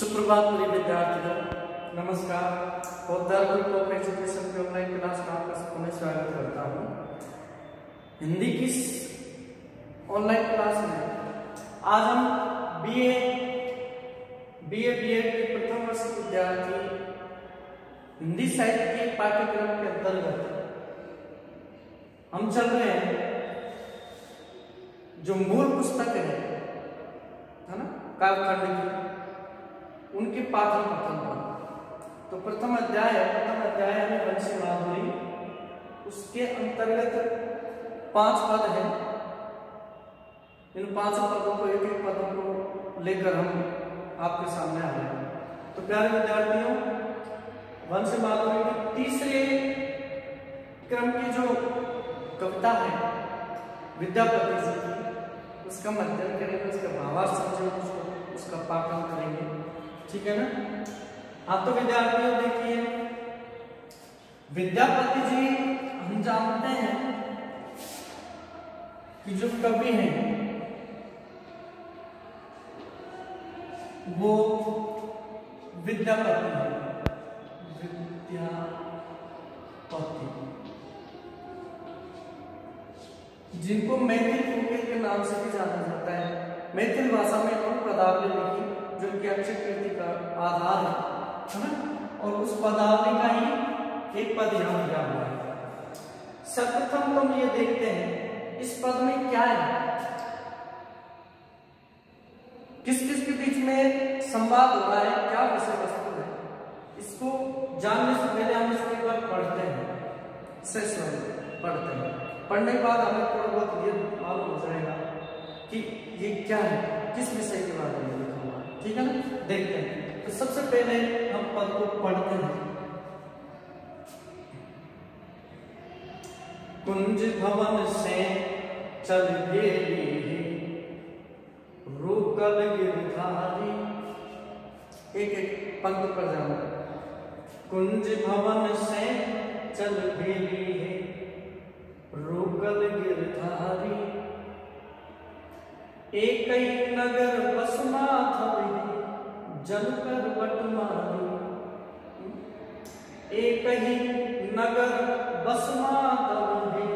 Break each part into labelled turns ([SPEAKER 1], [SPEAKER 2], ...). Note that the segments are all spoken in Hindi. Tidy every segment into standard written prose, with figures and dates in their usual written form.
[SPEAKER 1] सुप्रभात प्रिय विद्यार्थियों, नमस्कार। पौधार ग्रुप एजुकेशन की ऑनलाइन क्लास में आपका सबको स्वागत करता हूँ। हिंदी की ऑनलाइन क्लास में आज हम बीए बीएड के प्रथम वर्ष के विद्यार्थी हिंदी साहित्य के पाठ्यक्रम के अंतर्गत हम चल रहे हैं जो मूल पुस्तक है ना, काव्यखंड की, उनके पाठन प्रथम पद। तो प्रथम अध्याय है वंशी माधुरी, उसके अंतर्गत 5 पद हैं। इन 5 पदों को एक पदों को लेकर हम आपके सामने आ रहे हैं। तो प्यारे विद्यार्थियों, वंशी माधुरी के तीसरे क्रम की जो कविता है विद्यापति जी की, उसका अध्ययन करेंगे, उसका भावार्थ समझेंगे, उसका पाठन करेंगे, ठीक है ना। हाँ, तो विद्यार्थियों देखिए, विद्यापति जी हम जानते हैं कि जो कवि हैं वो विद्यापति हैं, विद्यापति, जिनको मैथिल फकीर के नाम से भी जाना जाता है। मैथिल भाषा में उन पदावली लिखी जो कि अक्षर कीर्ति का आधार है ना, और उस पदावली का ही एक पद यहाँ दिया हुआ है। सर्वप्रथम हम ये देखते हैं इस पद में क्या है, किस किस के बीच में संवाद हो रहा है, क्या विषय वस्तु है। इसको जानने से पहले हम इसको एक बार पढ़ते हैं, पढ़ते हैं। पढ़ने के बाद हमें थोड़ा बहुत ये मालूम हो जाएगा कि ये क्या है, किस विषय के बारे में लिखा हुआ है, ठीक है ना। देखते हैं। तो सबसे पहले हम पद को पढ़ते हैं। कुंज भवन से चल गेली रुकल गिरधारी। एक एक पंक्ति पर जाना। कुंज भवन से चल गेली रुकल गिरधारी, एक ही नगर बसमा थी जल कर बटमारी। एक ही नगर बसमा थी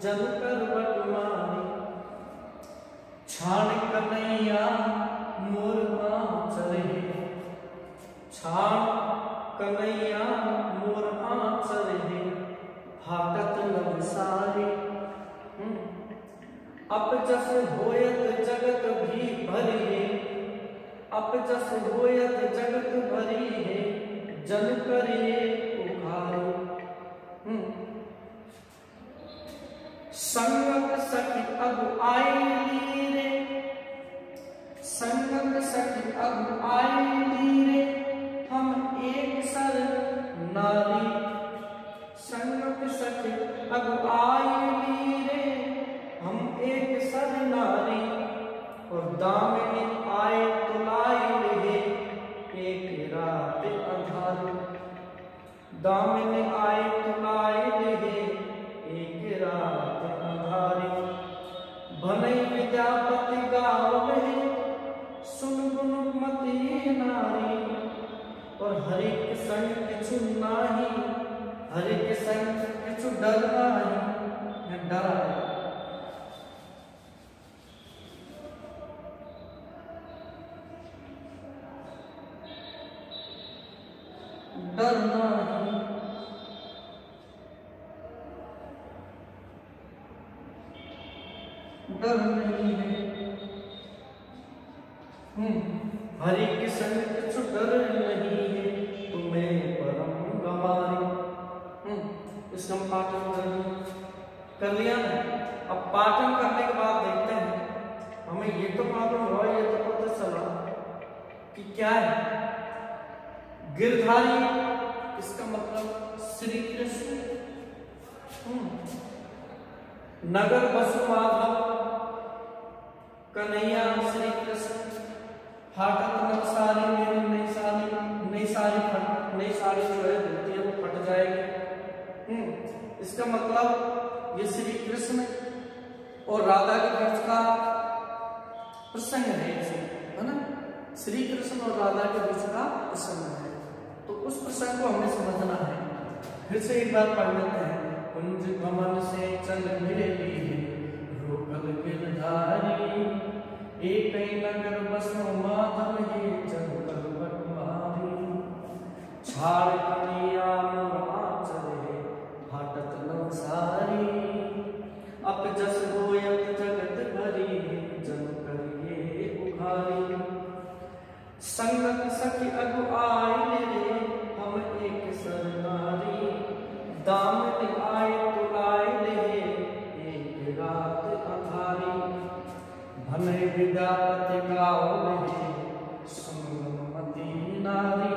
[SPEAKER 1] जल कर बटमारी। छाण कन्हैया मोर आंचल, छाण कन्हैया मोर आंचल, फाटत नवसारी। अपजस होयत जगत भी भरी है, अपजस होयत जगत भरी है, जन करिए पुकारो। संगत सखी अब आई रे, संगत सखी अब आई रे, हम एक सर नारी। संगत सखी अब आई रे, हम एक सर नारी। और दामिनी आए तुलाई रहे एक रात अंधारी। दामिनी आए तुलाई रहे एक रात अंधारी। भनई विद्यापति गाँव में सुन गुणमती नारी। और हरि के संग किछु नाही, हरि के संग किछु डर नाही, डरा है। डर नहीं, डर नहीं है। हरि के संग कुछ डर नहीं है, तुम्हें परम गवारी। इसका पाठन कर लिया ना। अब पाठन करने के बाद देखते हैं, हमें ये तो मालूम हुआ, ये तो पता चला कि क्या है गिरधारी। इसका मतलब श्री कृष्ण। नगर बसु माधव, कन्हैया श्री कृष्ण। फाटक नवसारी, मेरी नई साड़ी जो है धोती है वो फट जाएगी। इसका मतलब ये श्री कृष्ण और राधा के बीच का प्रसंग है ना। श्री कृष्ण और राधा के बीच का प्रसंग है, तो उस प्रसंग को हमें समझना है। फिर से एक बार पढ़ लेते हैं। कुंज कमल से चल मेली रोकल गिरधारी, एक नगर बसो माधव ही जंगल बटवारी, छाड़ कनिया आचरे फाटत नवसारी, अप जस गोयत जगत भरी जन करिए उघारी, संगत सखी अगु आए रे हम एक सरनारी, दामन आए तो लाए ले एक रात अंधारी, भले विद्यापति गाओ ले सुमति नारी,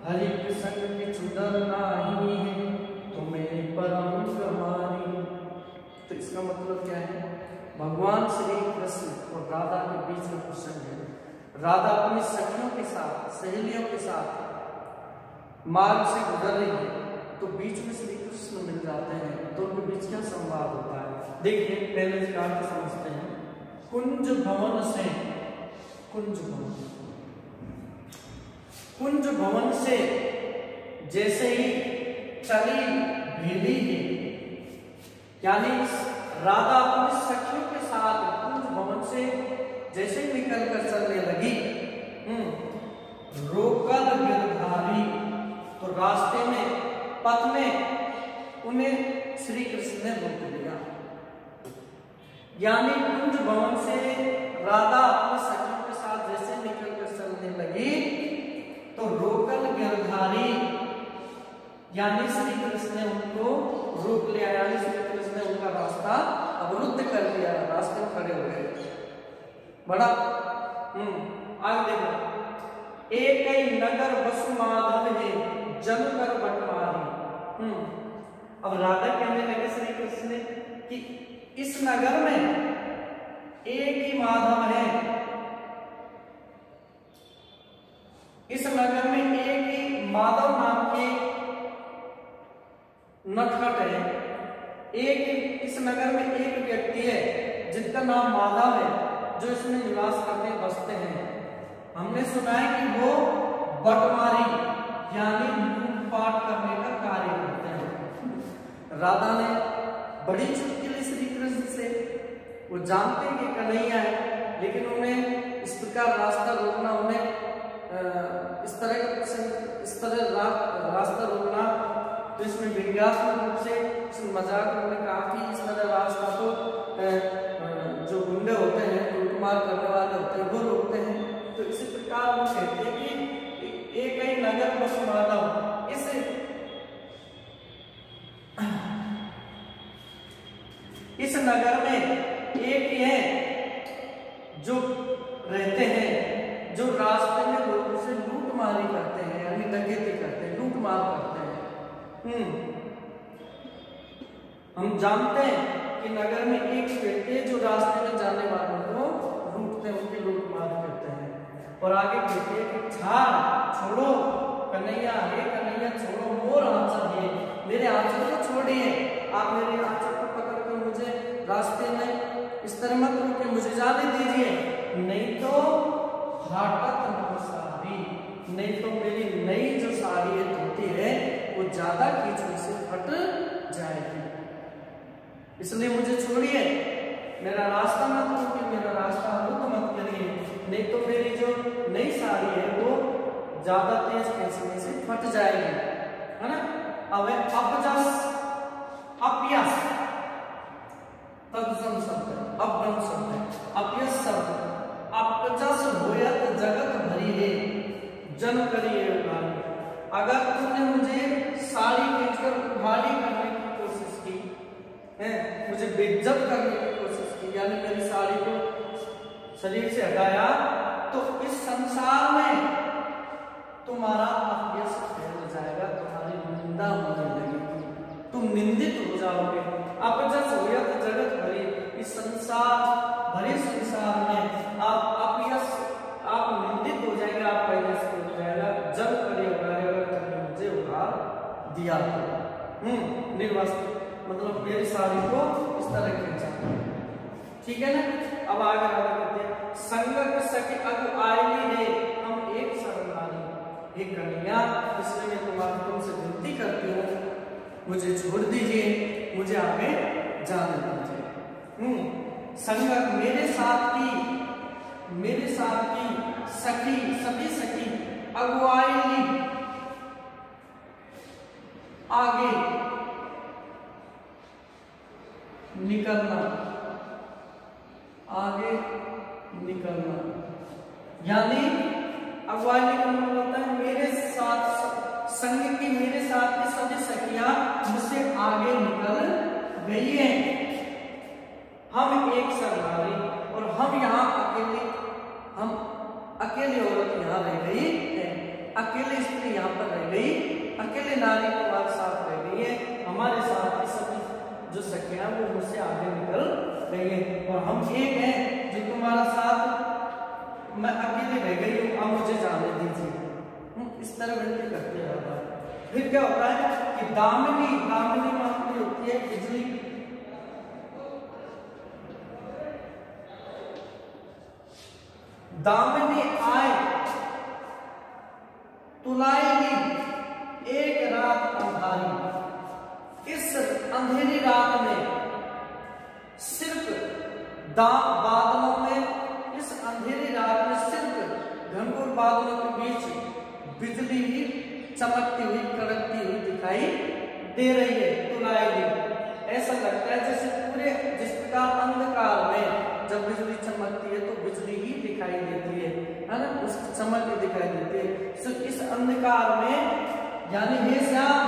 [SPEAKER 1] हरि के संग किछु डर नाही है तुम्हें परम गमारी। तो इसका मतलब क्या है? भगवान श्री कृष्ण और राधा के बीच में प्रसंग है। राधा अपनी सखियों के साथ, सहेलियों के साथ मार्ग से गुजर रही है, तो बीच में श्री कृष्ण मिल जाते हैं, तो उनके बीच क्या संवाद होता है देखिए। पहले इसका अर्थ समझते हैं। कुंज भवन से, कुंज भवन, कुंज भवन से जैसे ही चली भेली है, यानी राधा अपनी सखियों के साथ कुंज भवन से जैसे ही निकल कर चलने लगी, रोकल गिरधारी, तो रास्ते में, पथ में उन्हें श्री कृष्ण ने रोक लिया। यानी कुंज भवन से राधा अपनी सखियों के साथ जैसे निकल कर चलने लगी, तो रोकल गिरधारी यानी श्री कृष्ण ने उनको रोक लिया, यानी श्री कृष्ण ने उनका रास्ता अवरुद्ध कर दिया, रास्ते में खड़े हो गए। बड़ा आगे देखो। एक ही नगर बसु माधव है जन कर बटवारी। अब राधा कहने लगे श्री कृष्ण ने कि इस नगर में एक ही माधव है, इस नगर में एक ही माधव नाम के नटखट है, एक इस नगर में एक व्यक्ति है जिसका नाम माधव है, जो इसमें निवास करते बसते हैं। हमने सुना है कि वो बटवारी यानी लूटपाट करने का कार्य करते हैं। राधा ने बड़ी चुटकी ली श्री कृष्ण से, वो जानते हैं कि कन्हैया है, लेकिन उन्हें इस प्रकार रास्ता रोकना, उन्हें इस तरह रास्ता रोकना, तो इसमें व्यंग्यात्मक रूप से इसमें मजाक उन्होंने कहा कि इस तरह रास्ता तो जो गुंडे होते हैं, लूटमार करने वाले होते हैं, वो रोकते हैं। तो इसी प्रकार वो कहते हैं कि एक ही नगर बस माधव, इस नगर में एक ही है जो रहते हैं, जो रास्ते में लोगों से लूटमारी करते हैं, यानी डकैती करते हैं, लूटमार करते हैं। हम जानते हैं कि नगर में एक व्यक्ति जो रास्ते में जाने वालों को लूटते हैं, उनकी लूटमार करते हैं। और आगे कहते हैं कि छाड़ छोड़ो कन्हैया, हे कन्हैया छोड़ो मोर आंचल है, मेरे आंचल को छोड़िए, आप मेरे आंचल को पकड़ कर मुझे रास्ते में इस तरह मत रोके, मुझे जाने दीजिए, नहीं तो फाटत नवसारी, नहीं तो मेरी नई जो साड़ी है, धोती है, वो ज्यादा कीचड़ से फट जाएगी, इसलिए मुझे छोड़िए, मेरा रास्ता मत रोकिए, मेरा रास्ता अवरुद्ध मत करिए, नहीं तो मेरी जो नई साड़ी है वो ज्यादा तेज खींचने से फट जाएगी, है ना। अब अपजस, अपयस, तत्सम शब्द, अपभ्रम शब्द, अपयस शब्द, अपजस होयत जगत भरी है जन करिए उघारी। अगर तुमने मुझे साड़ी खींचकर उघाड़ी करने की कोशिश की है, मुझे बेइज्जत करने की कोशिश की, यानी मेरी साड़ी को शरीर से हटाया, तो इस संसार में तुम्हारा अपयश फैल जाएगा, तुम्हारी निंदा होने लगेगी, तुम निंदित हो जाओगे। अपजस होयत जगत भरी, इस संसार भरे संसार में आप अपयश, आप निंदित हो जाएंगे, आपका यश हो जाएगा, जब करिएगा अगर तुमने मुझे उधार दिया तो। निर्वासित मतलब मेरी साड़ी को इस तरह खींचा। ठीक है ना। अब आगे राधा कहते हैं संगत सखी अगु आयली रे हम एक सरनारी, हे कन्या इसलिए मैं तुमसे विनती करती हूँ मुझे छोड़ दीजिए, मुझे आगे जाने दीजिए। संगत मेरे साथ की सखी सभी सखी अगुवाई आगे निकलना, आगे निकलना यानी अगुवाई निकलना होता है मेरे साथ संग की, मेरे साथ की सभी सखियां मुझसे आगे निकल गई हैं। हम एक सरदारी और हम यहाँ अकेले औरत यहाँ रह गई है, अकेले स्त्री यहाँ पर रह गई, अकेले नारी तुम्हारे साथ रह गई है, हमारे साथ की सभी जो सखियां वो मुझसे आगे निकल गई है और हम एक हैं जो तुम्हारा साथ मैं अकेले रह गई हूँ, अब मुझे जाने दीजिए। इस तरह विनती करते रहता है। फिर क्या होता है कि दामिनी मात्र होती है बिजली, दामिनी आए तुलाएगी एक रात अंधारी, इस अंधेरी रात में सिर्फ बादलों में, इस अंधेरी रात में सिर्फ घनघोर बादलों के बीच बिजली ही चमकती हुई कड़कती हुई दिखाई दे रही है। तुलाएगी ऐसा लगता है जैसे पूरे जिस प्रकार अंधकार में जब बिजली चमकती है तो बिजली ही दिखाई देती है ना, उसकी चमक ही दिखाई देती है। सिर्फ इस अंधकार में यानी हे श्याम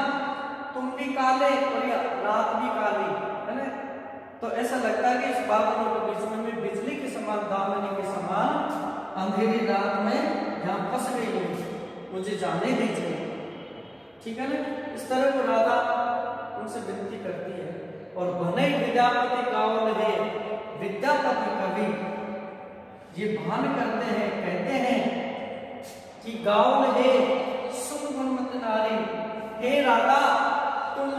[SPEAKER 1] तुम भी काले और रात भी काली है ना, तो ऐसा लगता है कि इस बादलों के बीच में बिजली के समान, दामिनी के समान अंधेरी रात में यहाँ फंस गई हूँ, मुझे जाने दीजिए। ठीक है ना। इस तरह को राधा उनसे विनती करती है। और भने विद्यापति गावल है, विद्यापति कवि ये भान करते हैं, कहते हैं कि गावल है सुन गुणवती नारी, हे राधा तुम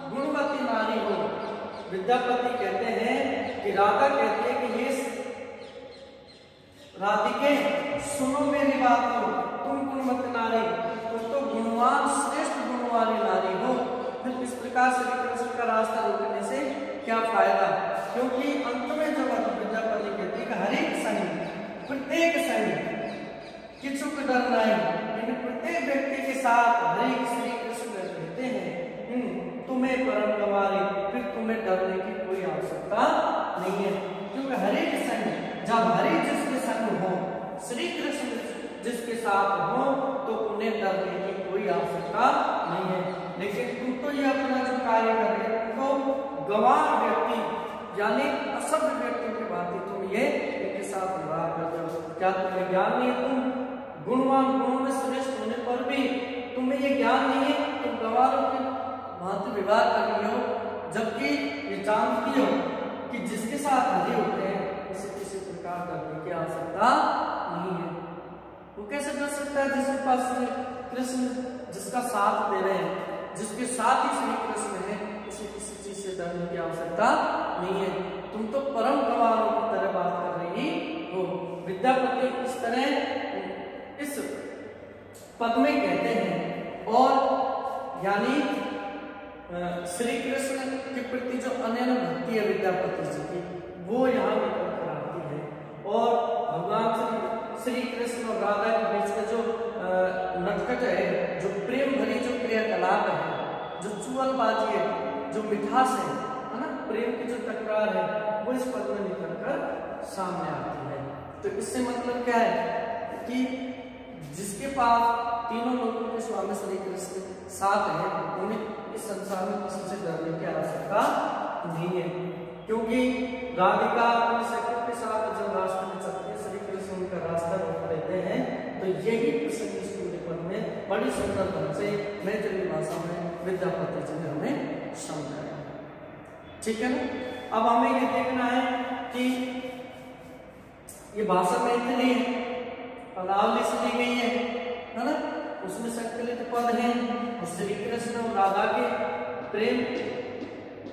[SPEAKER 1] गुणवती नारी हो। विद्यापति कहते हैं कि राधा कहते हैं कि ये राधिके सुनो मेरी बात को, तुम गुणवती नारी, तुम तो गुणवान श्रेष्ठ गुणवानी नारी हो। फिर इस प्रकार से कृष्ण का रास्ता रोकने से क्या फायदा, क्योंकि अंत में जब विद्यापति कहते हैं कि हर एक संग प्रत्येक संग किचुक डर नहीं, प्रत्येक व्यक्ति के साथ हर एक श्री कृष्ण कहते हैं तुम्हें परम गवारी, फिर तुम्हें डरने की कोई आवश्यकता नहीं है। क्योंकि हर एक संग जब हरि जिसके संग हो, श्री कृष्ण जिसके साथ हो, तो उन्हें डरने की कोई आवश्यकता नहीं है। लेकिन तुम तो ये अपना जो कार्य कर रहे हो तो गवार व्यक्ति यानी असभ्य व्यक्ति की बात है, तुम ये इनके साथ विवाह कर रहे हो। क्या तुम्हें ज्ञान नहीं है, तुम गुणवान गुणों में श्रेष्ठ होने पर भी तुम्हें ये ज्ञान नहीं है, तुम गवारों के भांति विवाह कर रही हो, जबकि ये जानती हो कि जिसके साथ हरि होते हैं उसे किसी प्रकार करने की आवश्यकता नहीं है। वो कैसे कर सकता है जिसके पास श्री कृष्ण जिसका साथ दे रहे हैं, जिसके साथ ही श्री कृष्ण है, उसे किसी चीज से डरने की आवश्यकता नहीं है। तुम तो परम गवारों की तरह बात कर रही हो। विद्यापति इस तरह इस पद में कहते हैं। और यानी श्री कृष्ण के प्रति जो अनन्य भक्ति है विद्यापति जी की, वो यहाँ निकल कर आती है। और भगवान श्री कृष्ण और राधा के बीच में जो नटखट है, जो प्रेम भरी जो क्रियाकलाप है, जो चुगलबाजी है, जो मिठास है ना, प्रेम की जो तकरार है, वो इस पद में निकल कर सामने आती है। तो इससे मतलब क्या है कि जिसके पास तीनों लोगों के स्वामी श्री कृष्ण साथ है, उन्हें इस संसार में किसी से डरने की आवश्यकता नहीं है। क्योंकि राधिका अपने सखी के साथ जब रास्ते में चलती है, श्री कृष्ण उनका रास्ता रोक देते हैं, तो यही प्रसंग इस पूरे पद में बड़ी सुंदर ढंग से मैथिली भाषा में विद्यापति जी ने हमें समझाया। ठीक है ना। अब हमें ये देखना है कि ये भाषा मैथिली है, पदावली से ली गई है ना, उसमें संकलित पद है और श्री कृष्ण और राधा के प्रेम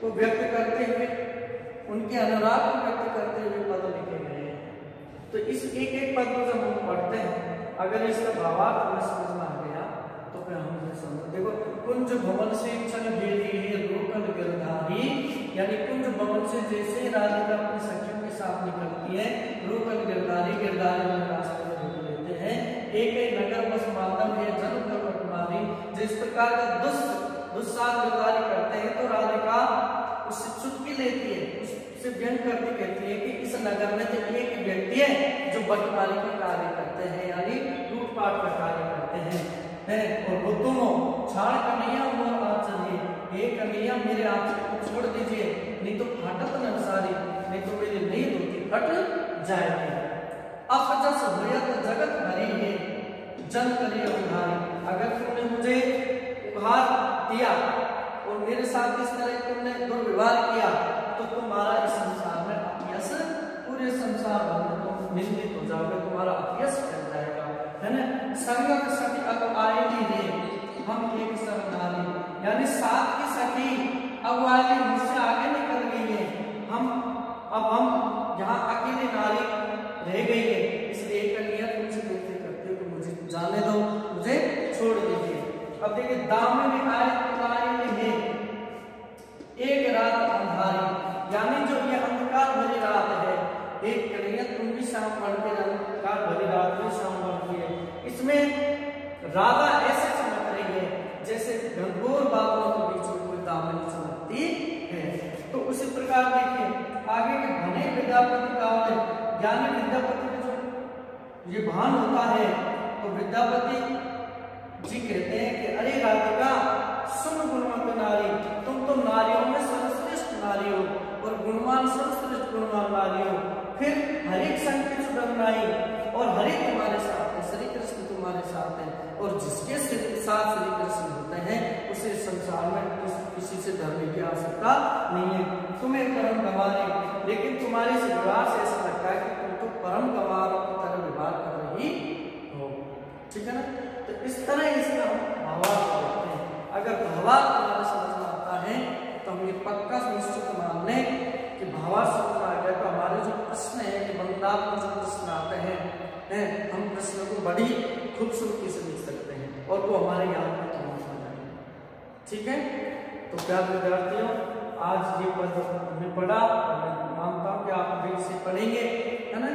[SPEAKER 1] को व्यक्त करते हुए उनके अनुराग को व्यक्त करते हुए पद लिखे गए हैं। तो इस एक एक पद को जब हम पढ़ते हैं, अगर इसका भावार्थ हमें समझ में आ गया तो फिर हम समझ, देखो कुंज भवन से चल भेदी रोकल गिरधारी, यानी कुंज भवन से जैसे राधिका अपनी सखियों के साथ निकलती है, रोकल गिरधारी, गिरधारी में रास्ते में रोक लेते हैं, एक एक नगर बस माधव है जन कुमारी, जिस प्रकार का दुस्साहस गिरधारी करते हैं तो राधिका उससे चुटकी लेती है, उससे व्यंग करती कहती है कि इस नगर में तो एक व्यक्ति है जो बटमारी का कार्य करते हैं, यानी लूटपाट का कार्य करते हैं, और वो दोनों छाड़ कन्हैया मोर आप चलिए, हे कन्हैया मेरे आप छोड़ दीजिए, नहीं तो फाटत न सारी, नहीं तो मेरी नहीं धोती फट जाएगी। अब जस होया तो जगत भरी है जन करिए उधारी, अगर तुमने मुझे उपहार दिया और मेरे साथ इस तरह तुमने दुर्व्यवहार किया तो तुम्हारा इस संसार में अपयश, पूरे संसार भर में तुम निंदित हो जाओगे, तुम्हारा अपयश फैल जाएगा, है ना। संगत सखी अब आएगी रे हम एक सरदारी, यानी साथ की सखी अब वाली मुझसे आगे निकल गई है, अब हम यहाँ अकेले नारी रह गई है, इसलिए कन्हैया तुमसे विनती करती हूँ कि मुझे जाने दो, मुझे छोड़ दीजिए। अब देखिए दाम में आए है एक रात अंधारी, यानी जो ये अंधकार भरी रात है, एक कन्हैया तुम भी शाम पढ़ के अंधकार भरी रात में शाम पढ़ती है, इसमें राधा ऐसे चमक रही है जैसे घनघोर बादलों के बीच में कोई दामन चमकती है। तो उसी प्रकार देखिए आगे के भने विद्यापति का, ज्ञानी विद्यापति में जो ये भान होता है तो विद्यापति जी कहते हैं कि अरे राधिका सुन गुणवंत नारी, तुम तो नारियों में सर्वश्रेष्ठ नारी हो और गुणवान सर्वश्रेष्ठ गुणवान नारी हो, फिर हरेक संग की सुगंधाई और हरेक तुम्हारे साथ है, श्री कृष्ण तुम्हारे साथ है, और जिसके साथ श्री कृष्ण होते हैं उसे संसार में किसी से डरने की आवश्यकता नहीं है। तुम्हें परम गंवारे, लेकिन तुम्हारे इस व्यवहार से ऐसा लगता है कि तुम तो परम गंवारों की तरह व्यवहार कर रही हो, ठीक है ना। तो इस तरह इसका भावार्थ करते हैं। अगर भावार्थ हमारे समझ में आता है तो हम ये पक्का निश्चित मान लें कि भावार्थ समझ आ गया तो हमारे जो प्रश्न है कि वंदात्मक में जो प्रश्न आते हैं हम प्रश्न को बड़ी खूबसूरती से लिख सकते हैं और वो हमारे याद में तुरंत आ जाएंगे, ठीक है। तो प्यारे विद्यार्थियों, आज ये पद हमने पढ़ा और मैं मानता हूँ कि आप दिल से पढ़ेंगे, है ना।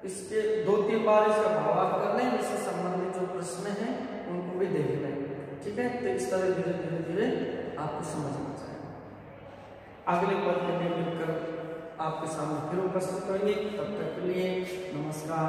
[SPEAKER 1] इसके 2-3 बार इसका भावार्थ कर लें, इससे संबंधित जो प्रश्न हैं उनको भी देख लें, ठीक है। तो इस तरह धीरे धीरे धीरे आपको समझ आ जाएगा। अगले पद के लिए मिलकर आपके सामने फिर उपस्थित होंगे, तब तक के लिए नमस्कार।